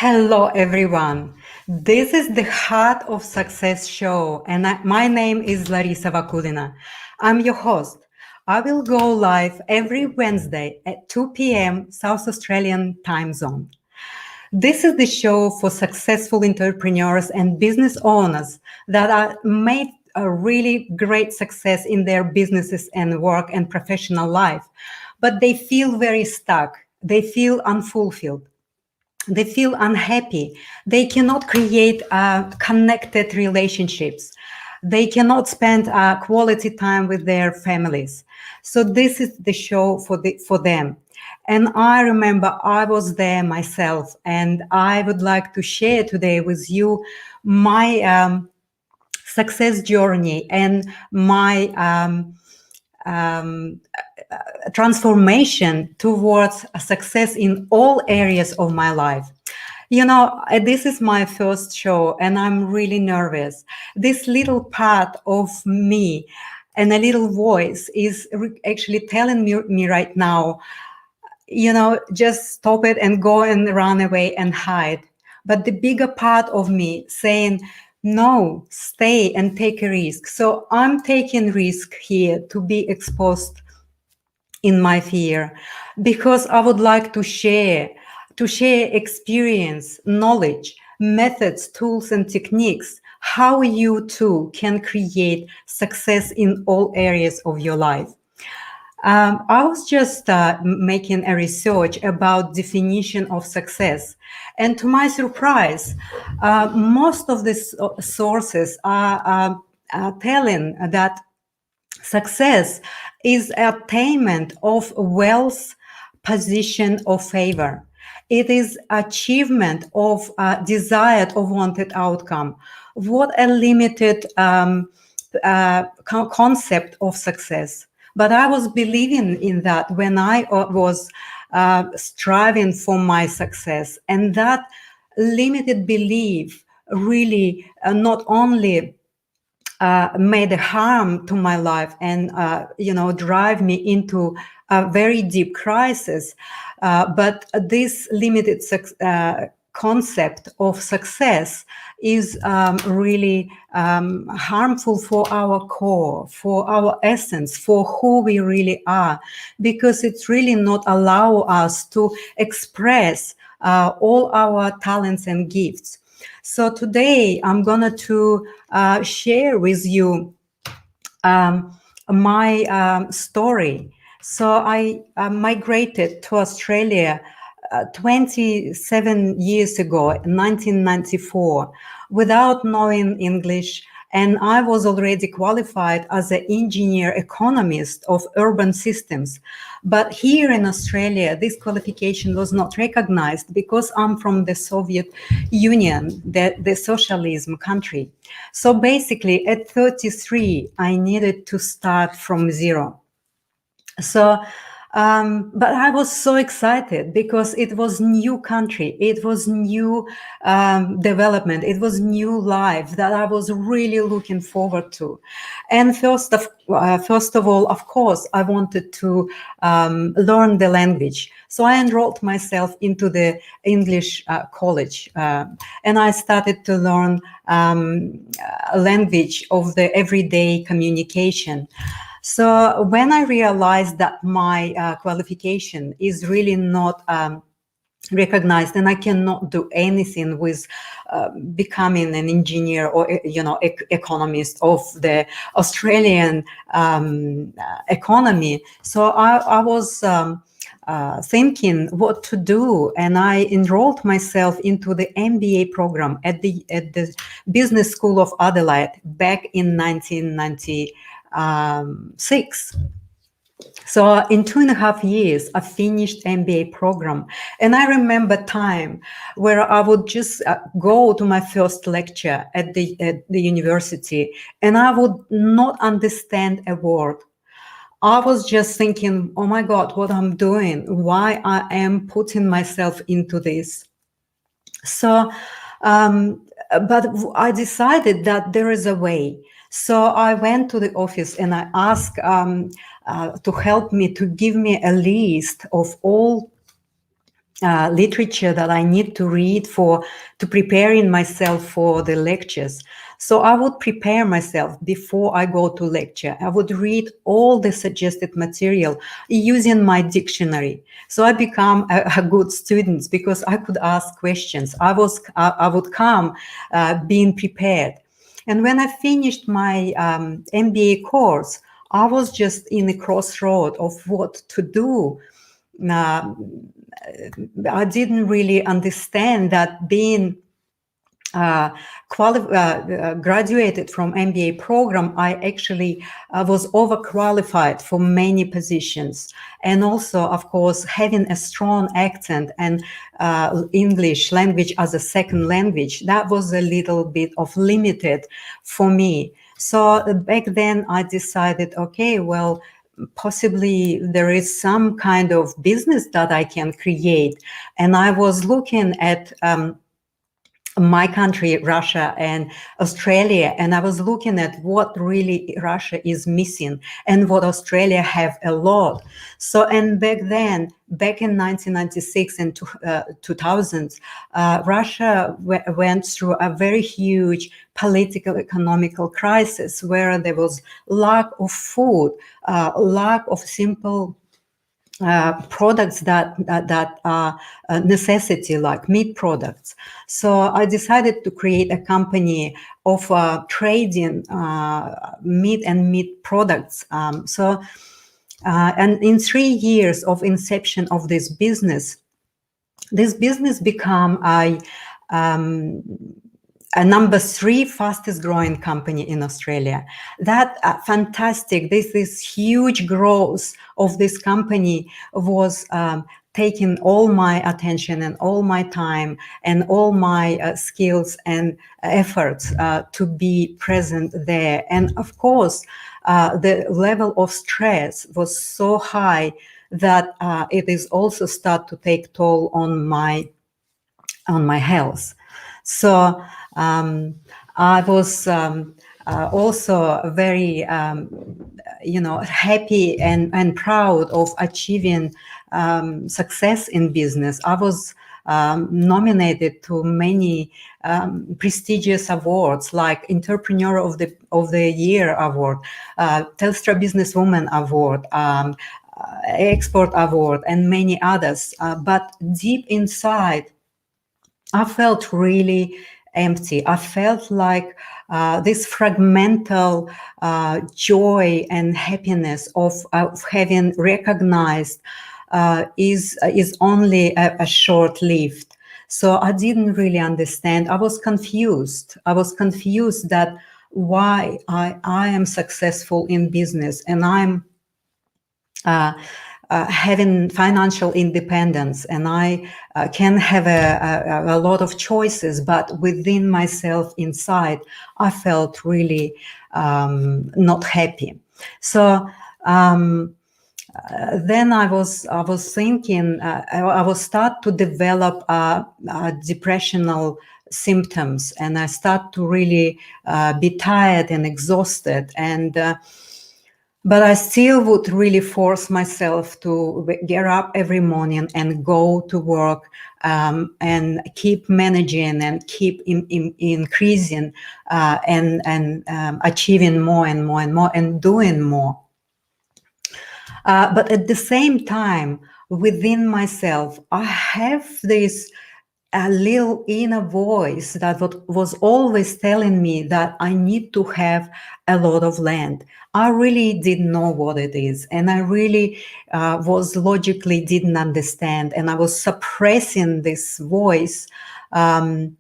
Hello, everyone. This is the Heart of Success show, and my name is Larisa Vakulina. I'm your host. I will go live every Wednesday at 2 p.m. South Australian time zone. This is the show for successful entrepreneurs and business owners that are made a really great success in their businesses and work and professional life, but they feel very stuck. They feel unfulfilled. They feel unhappy. They cannot create connected relationships. They cannot spend quality time with their families. So this is the show for them. And I remember I was there myself, and I would like to share today with you my success journey and my transformation towards a success in all areas of my life. This is my first show and I'm really nervous. This little part of me and a little voice is actually telling me right now, just stop it and go and run away and hide. But the bigger part of me saying, no, stay and take a risk. So I'm taking risk here to be exposed in my fear, because I would like to share experience, knowledge, methods, tools, and techniques, how you too can create success in all areas of your life. I was just making a research about definition of success, and to my surprise, most of these sources are telling that success is attainment of wealth, position, or favor. It is achievement of desired or wanted outcome. What a limited concept of success. But I was believing in that when I was striving for my success. And that limited belief really not only made a harm to my life and drive me into a very deep crisis, but this limited concept of success is really harmful for our core, for our essence, for who we really are, because it's really not allow us to express all our talents and gifts. So today I'm going to share with you my story. So I migrated to Australia 27 years ago, 1994, without knowing English. And I was already qualified as an engineer economist of urban systems. But here in Australia, this qualification was not recognized because I'm from the Soviet Union, the socialism country. So basically, at 33, I needed to start from zero. So, but I was so excited because it was new country, it was new development, it was new life that I was really looking forward to. And first of all, of course, I wanted to learn the language. So I enrolled myself into the English college, and I started to learn a language of the everyday communication. So when I realized that my qualification is really not recognized and I cannot do anything with becoming an engineer or, economist of the Australian economy. So I was thinking what to do, and I enrolled myself into the MBA program at the Business School of Adelaide back in 1996. So in 2.5 years, I finished MBA program. And I remember time where I would just go to my first lecture at the university, and I would not understand a word. I was just thinking, oh my God, what I'm doing, why I am putting myself into this. So, but I decided that there is a way. So I went to the office and I asked to help me, to give me a list of all literature that I need to read to preparing myself for the lectures. So I would prepare myself before I go to lecture. I would read all the suggested material using my dictionary. So I become a good student because I could ask questions. I would come being prepared. And when I finished my MBA course, I was just in a crossroad of what to do. I didn't really understand that being graduated from MBA program, I actually was overqualified for many positions. And also, of course, having a strong accent and English language as a second language, that was a little bit of limited for me. So back then I decided, okay, well, possibly there is some kind of business that I can create. And I was looking at my country, Russia and Australia, and I was looking at what really Russia is missing and what Australia have a lot. So, and back then, back in 1996 and 2000s, Russia went through a very huge political, economical crisis where there was lack of food, lack of simple products that are a necessity, like meat products. So I decided to create a company of trading meat and meat products. And in 3 years of inception of this business became a number 3 fastest growing company in Australia. That fantastic, this huge growth of this company was taking all my attention and all my time and all my skills and efforts to be present there. And of course, the level of stress was so high that it is also start to take toll on my health. So I was also very, happy and proud of achieving success in business. I was nominated to many prestigious awards like Entrepreneur of the Year award, Telstra Businesswoman award, Export award, and many others. But deep inside, I felt really empty. I felt like this fragmental joy and happiness of having recognized is only a short-lived. So I didn't really understand. I was confused. I was confused that why I am successful in business and I'm having financial independence, and I can have a lot of choices, but within myself inside, I felt really not happy. So then I was thinking, I was start to develop depressional symptoms, and I start to really be tired and exhausted, and but I still would really force myself to get up every morning and go to work and keep managing and keep increasing and achieving more and more and more and doing more. But at the same time, within myself, I have this a little inner voice that was always telling me that I need to have a lot of land. I really didn't know what it is, and I really was logically didn't understand, and I was suppressing this voice. I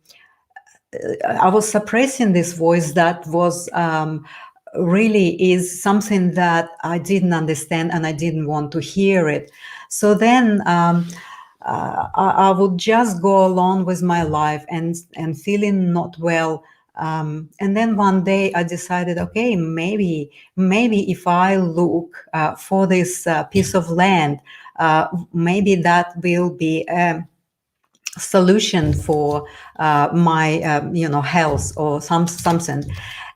was suppressing this voice that was really is something that I didn't understand, and I didn't want to hear it. So then I would just go along with my life and feeling not well. And then one day I decided, okay, maybe if I look for this piece of land, maybe that will be a solution for my health or something.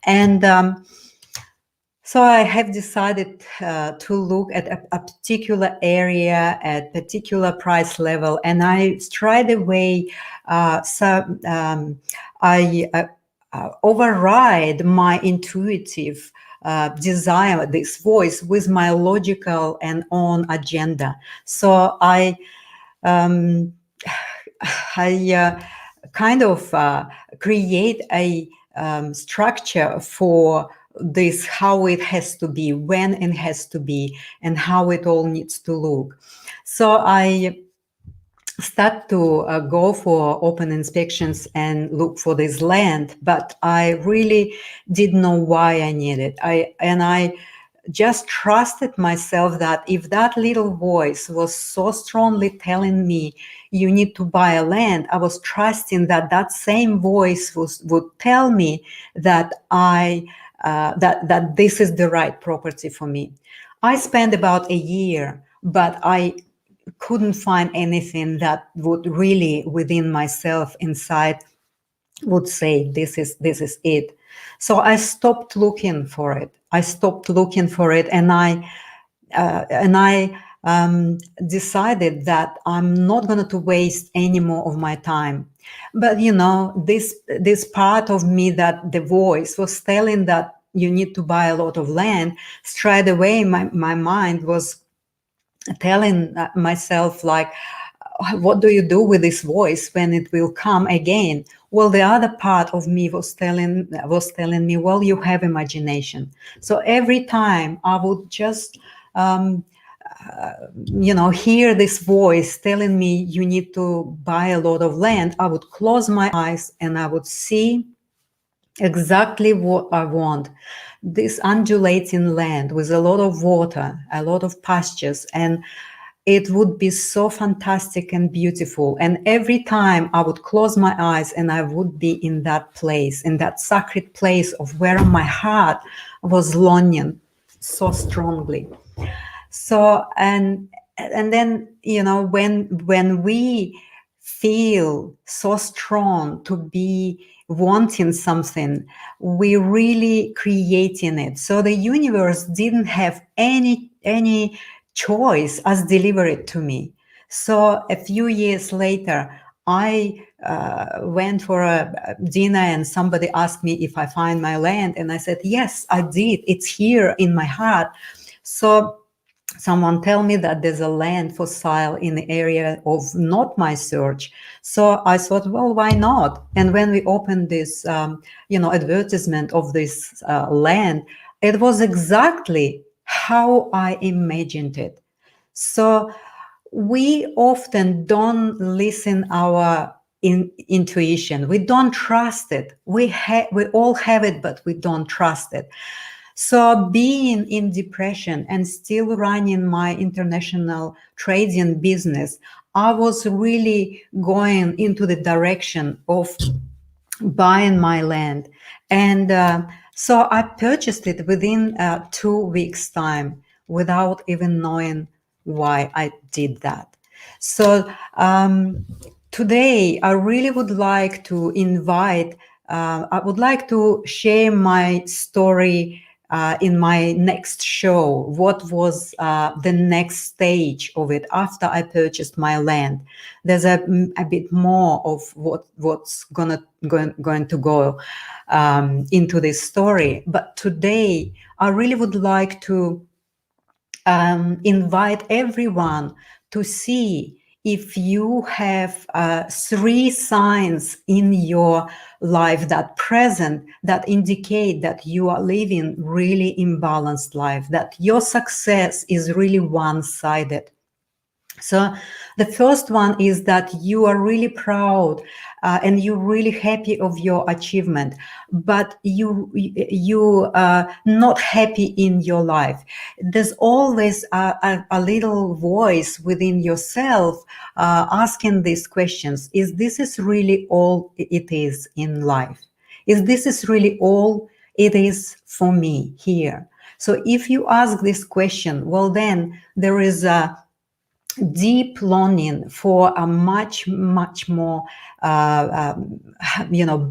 And So I have decided to look at a particular area at particular price level, and I straight away I override my intuitive desire, this voice, with my logical and own agenda. So um, I kind of create a structure for this, how it has to be, when it has to be, and how it all needs to look. So I start to go for open inspections and look for this land, but I really didn't know why I need it. I just trusted myself that if that little voice was so strongly telling me you need to buy a land, I was trusting that that same voice would tell me that that this is the right property for me. I spent about a year, but I couldn't find anything that would really within myself inside would say this is it. So I stopped looking for it. And I decided that I'm not going to waste any more of my time. But you know, this part of me, that the voice was telling that you need to buy a lot of land, straight away my mind was telling myself, like, what do you do with this voice when it will come again? Well, the other part of me was telling me, well, you have imagination. So every time I would just hear this voice telling me you need to buy a lot of land, I would close my eyes and I would see exactly what I want. This undulating land with a lot of water, a lot of pastures, and it would be so fantastic and beautiful. And every time I would close my eyes and I would be in that place, in that sacred place of where my heart was longing so strongly. So and then, you know, when we feel so strong to be wanting something, we really creating it. So the universe didn't have any choice as deliver it to me. So a few years later, I went for a dinner and somebody asked me if I find my land, and I said, yes, I did. It's here in my heart. So someone tell me that there's a land for sale in the area of not my search. So I thought, well, why not? And when we opened this, advertisement of this land, it was exactly how I imagined it. So we often don't listen our intuition. We don't trust it. We all have it, but we don't trust it. So being in depression and still running my international trading business, I was really going into the direction of buying my land. And so I purchased it within 2 weeks' time without even knowing why I did that. So today I really would like to I would like to share my story in my next show. What was the next stage of it after I purchased my land? There's a bit more of what's going to go into this story. But today, I really would like to invite everyone to see if you have 3 signs in your life that present that indicate that you are living really imbalanced life, that your success is really one-sided. So the first one is that you are really proud and you're really happy of your achievement, but you not happy in your life. There's always a little voice within yourself asking these questions: is this is really all it is in life? Is this is really all it is for me here? So if you ask this question, well, then there is a deep longing for a much more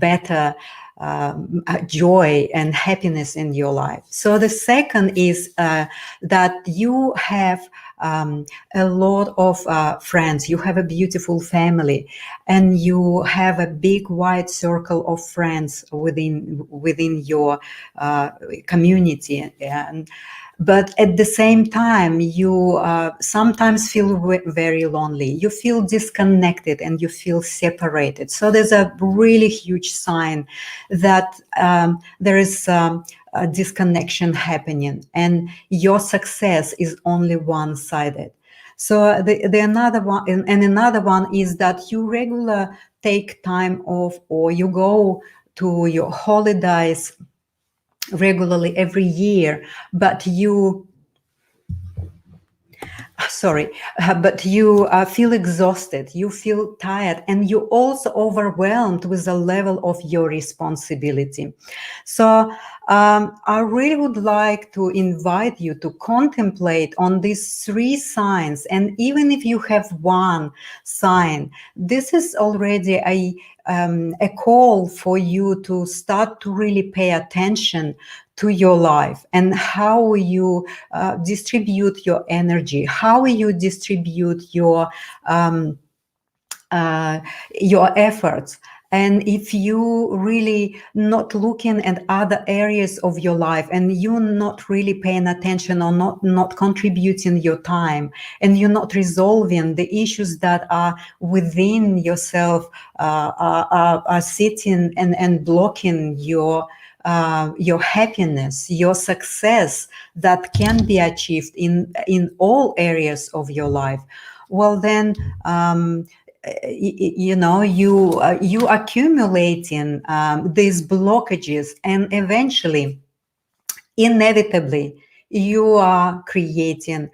better joy and happiness in your life. So the second is that you have a lot of friends, you have a beautiful family, and you have a big wide circle of friends within your community. But at the same time, you sometimes feel very lonely. You feel disconnected and you feel separated. So there's a really huge sign that there is a disconnection happening, and your success is only one-sided. So the another one, and another one is that you regular take time off, or you go to your holidays regularly every year, but you but you feel exhausted, you feel tired, and you're also overwhelmed with the level of your responsibility. So I really would like to invite you to contemplate on these three signs. And even if you have one sign, this is already a call for you to start to really pay attention to your life and how you distribute your energy, how you distribute your efforts. And if you really not looking at other areas of your life, and you're not really paying attention, or not contributing your time, and you're not resolving the issues that are within yourself, are sitting and blocking your happiness, your success that can be achieved in all areas of your life, well then you accumulating these blockages, and eventually, inevitably, you are creating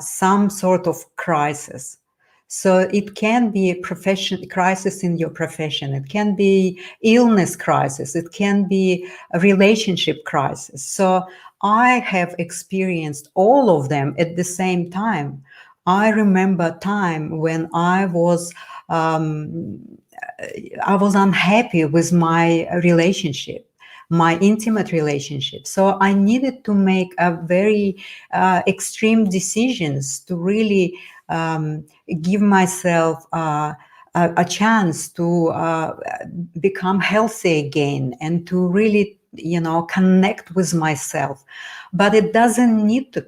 some sort of crisis. So it can be a profession crisis in your profession, it can be illness crisis, it can be a relationship crisis. So I have experienced all of them at the same time. I remember a time when I was unhappy with my relationship, my intimate relationship. So I needed to make a very extreme decisions to really give myself a chance to become healthy again, and to really, connect with myself. But it doesn't need to,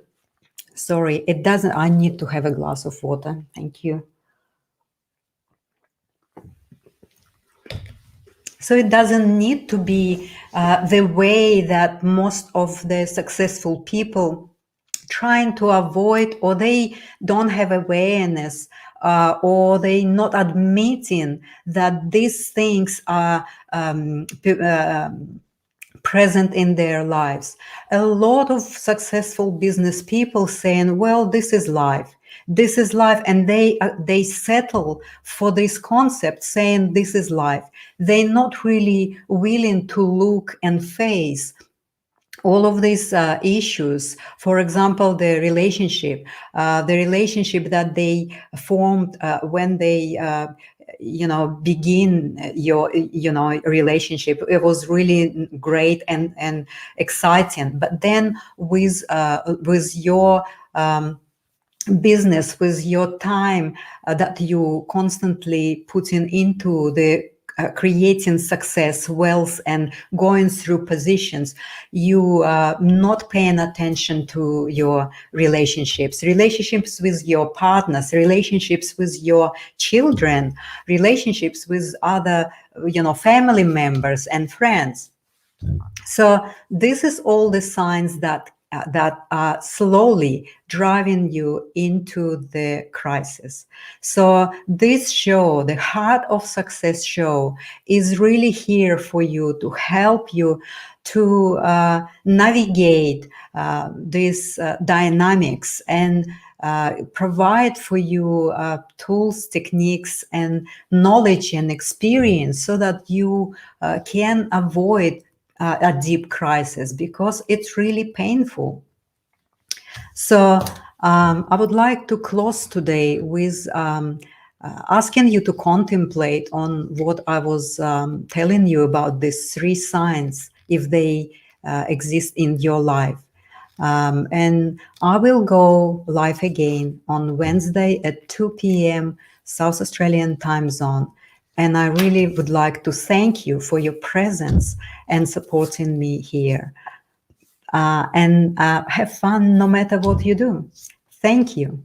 it doesn't, I need to have a glass of water. Thank you. So it doesn't need to be the way that most of the successful people trying to avoid, or they don't have awareness, or they not admitting that these things are present in their lives. A lot of successful business people saying, well, this is life. This is life, and they settle for this concept, saying this is life. They're not really willing to look and face all of these issues. For example, the relationship that they formed when they begin your relationship. It was really great and exciting. But then with your business, with your time that you constantly putting into the creating success, wealth, and going through positions, you not paying attention to your relationships with your partners, relationships with your children, relationships with other family members and friends. So this is all the signs that are slowly driving you into the crisis. So this show, the Heart of Success show, is really here for you, to help you to navigate these dynamics, and provide for you tools, techniques, and knowledge and experience, so that you can avoid a deep crisis, because it's really painful. So I would like to close today with asking you to contemplate on what I was telling you about these 3 signs, if they exist in your life. And I will go live again on Wednesday at 2 p.m. South Australian time zone. And I really would like to thank you for your presence and supporting me here. And have fun no matter what you do. Thank you.